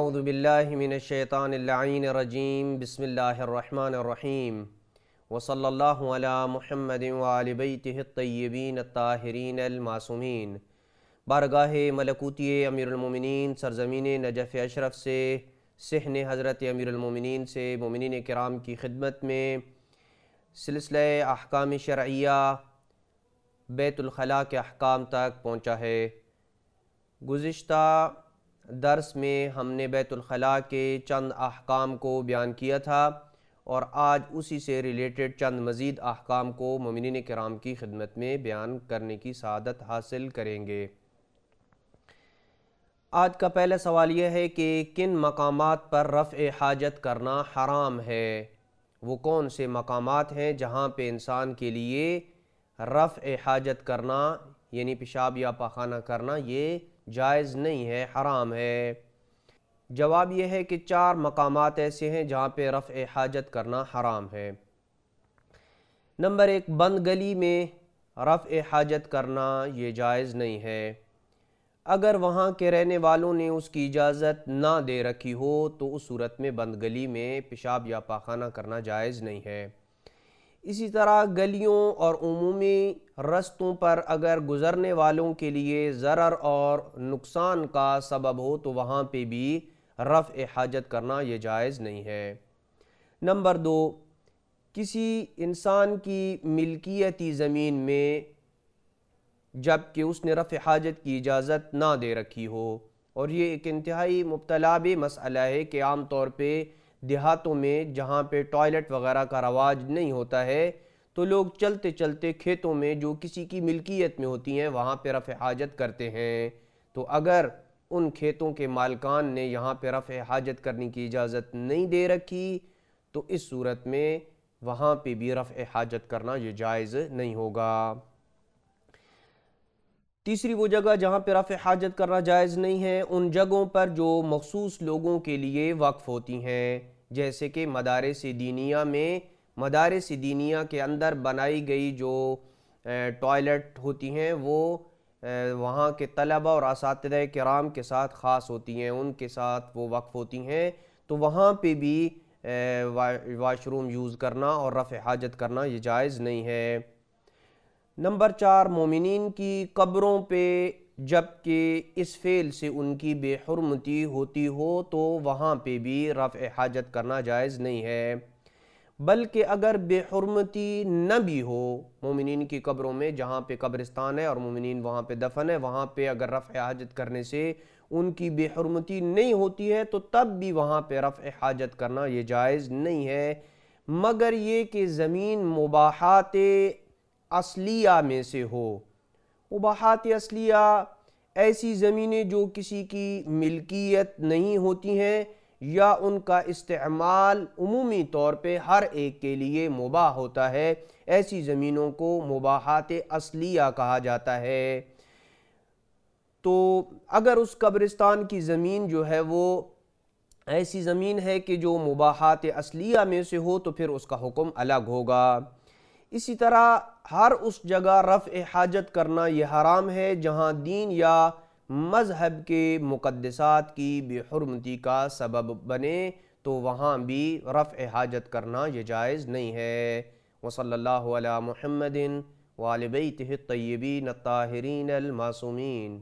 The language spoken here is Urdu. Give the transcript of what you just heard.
اعوذ باللہ من الشیطان اللعین الرجیم بسم اللہ الرحمن الرحیم وصلی اللہ علی محمد وآل بیتہ الطیبین الطاہرین المعصومین۔ بارگاہ ملکوتی امیر المومنین سرزمین نجف اشرف سے صحن حضرت امیر المومنین سے مومنین کرام کی خدمت میں سلسلہ احکام شرعیہ بیت الخلاء کے احکام تک پہنچا ہے۔ گزشتہ درس میں ہم نے بیت الخلاء کے چند احکام کو بیان کیا تھا اور آج اسی سے ریلیٹڈ چند مزید احکام کو مومنین کرام کی خدمت میں بیان کرنے کی سعادت حاصل کریں گے۔ آج کا پہلا سوال یہ ہے کہ کن مقامات پر رفع حاجت کرنا حرام ہے؟ وہ کون سے مقامات ہیں جہاں پہ انسان کے لیے رفع حاجت کرنا یعنی پیشاب یا پاخانہ کرنا یہ جائز نہیں ہے، حرام ہے؟ جواب یہ ہے کہ 4 مقامات ایسے ہیں جہاں پہ رفع حاجت کرنا حرام ہے۔ نمبر 1، بند گلی میں رفع حاجت کرنا یہ جائز نہیں ہے۔ اگر وہاں کے رہنے والوں نے اس کی اجازت نہ دے رکھی ہو تو اس صورت میں بند گلی میں پیشاب یا پاخانہ کرنا جائز نہیں ہے۔ اسی طرح گلیوں اور عمومی رستوں پر اگر گزرنے والوں کے لیے ضرر اور نقصان کا سبب ہو تو وہاں پہ بھی رفع حاجت کرنا یہ جائز نہیں ہے۔ نمبر 2، کسی انسان کی ملکیتی زمین میں جبکہ اس نے رفع حاجت کی اجازت نہ دے رکھی ہو، اور یہ ایک انتہائی مبتلا بھی مسئلہ ہے کہ عام طور پہ دیہاتوں میں جہاں پہ ٹوائلٹ وغیرہ کا رواج نہیں ہوتا ہے تو لوگ چلتے چلتے کھیتوں میں جو کسی کی ملکیت میں ہوتی ہیں وہاں پہ رفع حاجت کرتے ہیں۔ تو اگر ان کھیتوں کے مالکان نے یہاں پہ رفع حاجت کرنے کی اجازت نہیں دے رکھی تو اس صورت میں وہاں پہ بھی رفع حاجت کرنا یہ جائز نہیں ہوگا۔ تیسری وہ جگہ جہاں پہ رفع حاجت کرنا جائز نہیں ہے ان جگہوں پر جو مخصوص لوگوں کے لیے وقف ہوتی ہیں، جیسے کہ مدارس دینیہ میں، مدارس دینیہ کے اندر بنائی گئی جو ٹوائلٹ ہوتی ہیں وہ وہاں کے طلبہ اور اساتذہ کرام کے ساتھ خاص ہوتی ہیں، ان کے ساتھ وہ وقف ہوتی ہیں، تو وہاں پہ بھی واش روم یوز کرنا اور رفع حاجت کرنا یہ جائز نہیں ہے۔ نمبر 4، مومنین کی قبروں پہ جبکہ اس فعل سے ان کی بے حرمتی ہوتی ہو تو وہاں پہ بھی رفع حاجت کرنا جائز نہیں ہے، بلکہ اگر بے حرمتی نہ بھی ہو مومنین کی قبروں میں جہاں پہ قبرستان ہے اور مومنین وہاں پہ دفن ہے وہاں پہ اگر رفع حاجت کرنے سے ان کی بے حرمتی نہیں ہوتی ہے تو تب بھی وہاں پہ رفع حاجت کرنا یہ جائز نہیں ہے، مگر یہ کہ زمین مباحات اصلیہ میں سے ہو۔ مباحات اصلیہ ایسی زمینیں جو کسی کی ملکیت نہیں ہوتی ہیں یا ان کا استعمال عمومی طور پہ ہر ایک کے لیے مباح ہوتا ہے، ایسی زمینوں کو مباحات اصلیہ کہا جاتا ہے۔ تو اگر اس قبرستان کی زمین جو ہے وہ ایسی زمین ہے کہ جو مباحات اصلیہ میں سے ہو تو پھر اس کا حکم الگ ہوگا۔ اسی طرح ہر اس جگہ رفع حاجت کرنا یہ حرام ہے جہاں دین یا مذہب کے مقدسات کی بے حرمتی کا سبب بنے تو وہاں بھی رفع حاجت کرنا یہ جائز نہیں ہے۔ وصلی اللہ علی محمد وآل بیتہ الطیبین الطاہرین المعصومین۔